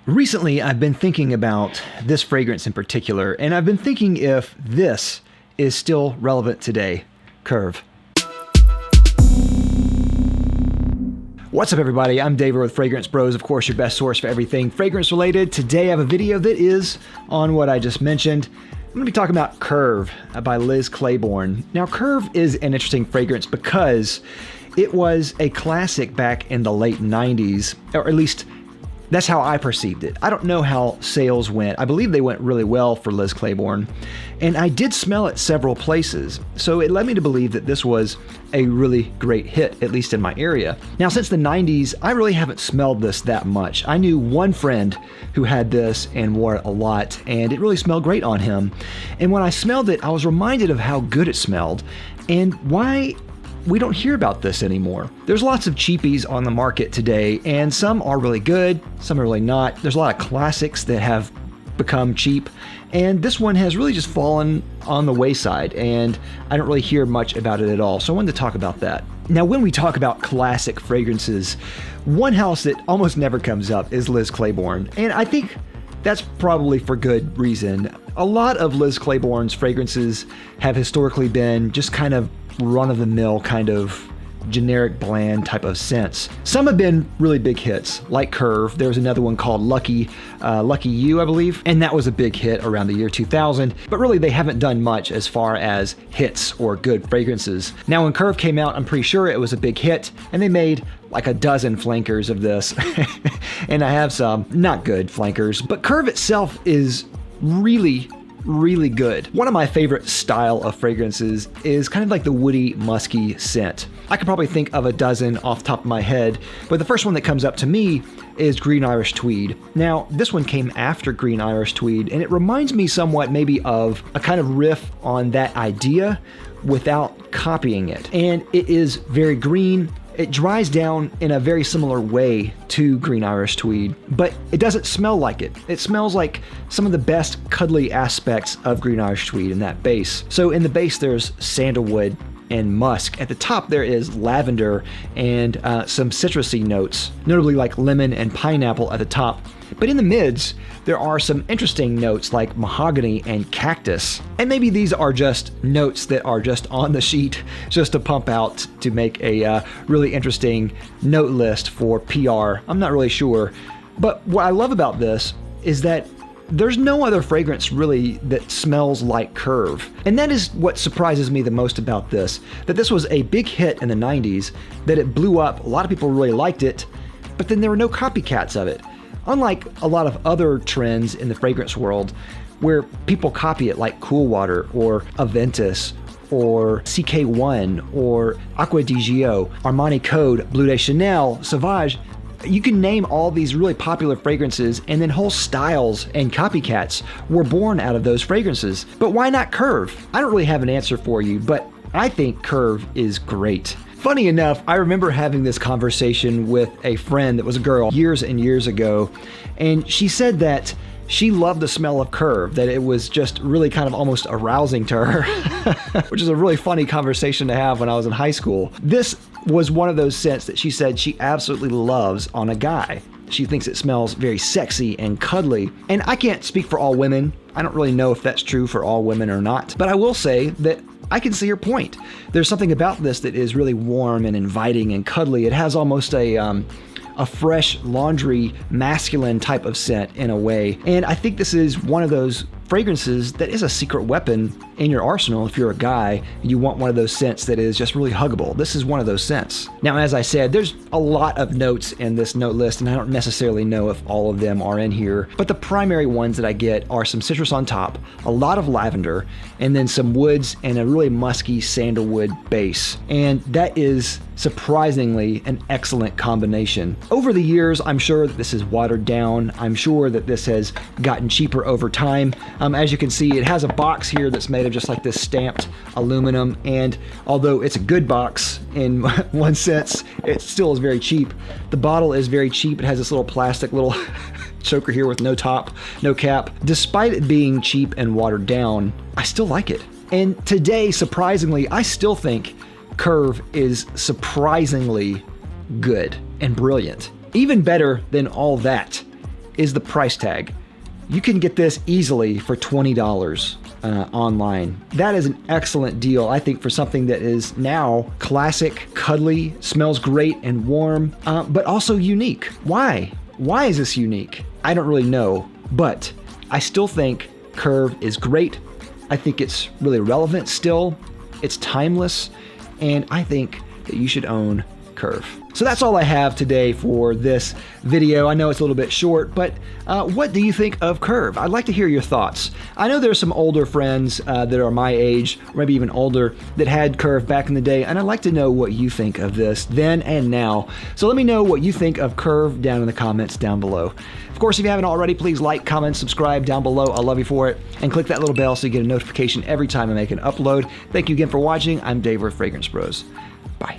Recently, I've been thinking about this fragrance in particular, and I've been thinking if this is still relevant today. Curve. What's up, everybody? I'm David with Fragrance Bros, of course, your best source for everything fragrance related. Today, I have a video that is on what I just mentioned. I'm going to be talking about Curve by Liz Claiborne. Now, Curve is an interesting fragrance because it was a classic back in the late 90s, or at least that's how I perceived it. I don't know how sales went. I believe they went really well for Liz Claiborne, and I did smell it several places. So it led me to believe that this was a really great hit, at least in my area. Now, since the 90s, I really haven't smelled this that much. I knew one friend who had this and wore it a lot, and it really smelled great on him. And when I smelled it, I was reminded of how good it smelled and why we don't hear about this anymore. There's lots of cheapies on the market today, and some are really good, some are really not. There's a lot of classics that have become cheap, and this one has really just fallen on the wayside, and I don't really hear much about it at all. So I wanted to talk about that. Now, when we talk about classic fragrances, one house that almost never comes up is Liz Claiborne, and I think that's probably for good reason. A lot of Liz Claiborne's fragrances have historically been just kind of run-of-the-mill, kind of generic, bland type of scents. Some have been really big hits, like Curve. There was another one called Lucky You, I believe, and that was a big hit around the year 2000. But really, they haven't done much as far as hits or good fragrances. Now, when Curve came out, I'm pretty sure it was a big hit, and they made like a dozen flankers of this. And I have some not good flankers, but Curve itself is really good. One of my favorite style of fragrances is kind of like the woody, musky scent. I could probably think of a dozen off the top of my head, but the first one that comes up to me is Green Irish Tweed. Now, this one came after Green Irish Tweed, and it reminds me somewhat maybe of a kind of riff on that idea without copying it. And it is very green. It dries down in a very similar way to Green Irish Tweed, but it doesn't smell like it. It smells like some of the best cuddly aspects of Green Irish Tweed in that base. So in the base, there's sandalwood and musk. At the top, there is lavender and some citrusy notes, notably like lemon and pineapple at the top. But in the mids, there are some interesting notes like mahogany and cactus. And maybe these are just notes that are just on the sheet just to pump out to make a really interesting note list for PR. I'm not really sure. But what I love about this is that there's no other fragrance really that smells like Curve. And that is what surprises me the most about this, that this was a big hit in the 90s, that it blew up, a lot of people really liked it, but then there were no copycats of it. Unlike a lot of other trends in the fragrance world where people copy it like Cool Water or Aventus or CK1 or Acqua di Gio, Armani Code, Bleu de Chanel, Sauvage. You can name all these really popular fragrances, and then whole styles and copycats were born out of those fragrances. But why not Curve? I don't really have an answer for you, but I think Curve is great. Funny enough, I remember having this conversation with a friend that was a girl years and years ago, and she said that she loved the smell of Curve, that it was just really kind of almost arousing to her, which is a really funny conversation to have when I was in high school. This was one of those scents that she said she absolutely loves on a guy. She thinks it smells very sexy and cuddly. And I can't speak for all women. I don't really know if that's true for all women or not, but I will say that I can see your point. There's something about this that is really warm and inviting and cuddly. It has almost a fresh laundry masculine type of scent in a way. And I think this is one of those fragrances that is a secret weapon in your arsenal if you're a guy and you want one of those scents that is just really huggable. This is one of those scents. Now, as I said, there's a lot of notes in this note list, and I don't necessarily know if all of them are in here, but the primary ones that I get are some citrus on top, a lot of lavender, and then some woods and a really musky sandalwood base. And that is surprisingly an excellent combination. Over the years, I'm sure that this is watered down. I'm sure that this has gotten cheaper over time. As you can see, it has a box here that's made of just like this stamped aluminum, and although it's a good box in one sense, it still is very cheap. The bottle is very cheap. It has this little plastic little choker here with no top, no cap. Despite it being cheap and watered down, I still like it. And today, surprisingly, I still think Curve is surprisingly good and brilliant. Even better than all that is the price tag. You can get this easily for $20 online. That is an excellent deal, I think, for something that is now classic, cuddly, smells great and warm, but also unique. Why? Why is this unique? I don't really know, but I still think Curve is great. I think it's really relevant still. It's timeless, and I think that you should own Curve. So that's all I have today for this video. I know it's a little bit short, but what do you think of Curve? I'd like to hear your thoughts. I know there's some older friends that are my age, or maybe even older, that had Curve back in the day, and I'd like to know what you think of this then and now. So let me know what you think of Curve down in the comments down below. Of course, if you haven't already, please like, comment, subscribe down below. I love you for it. And click that little bell so you get a notification every time I make an upload. Thank you again for watching. I'm Dave with Fragrance Bros. Bye.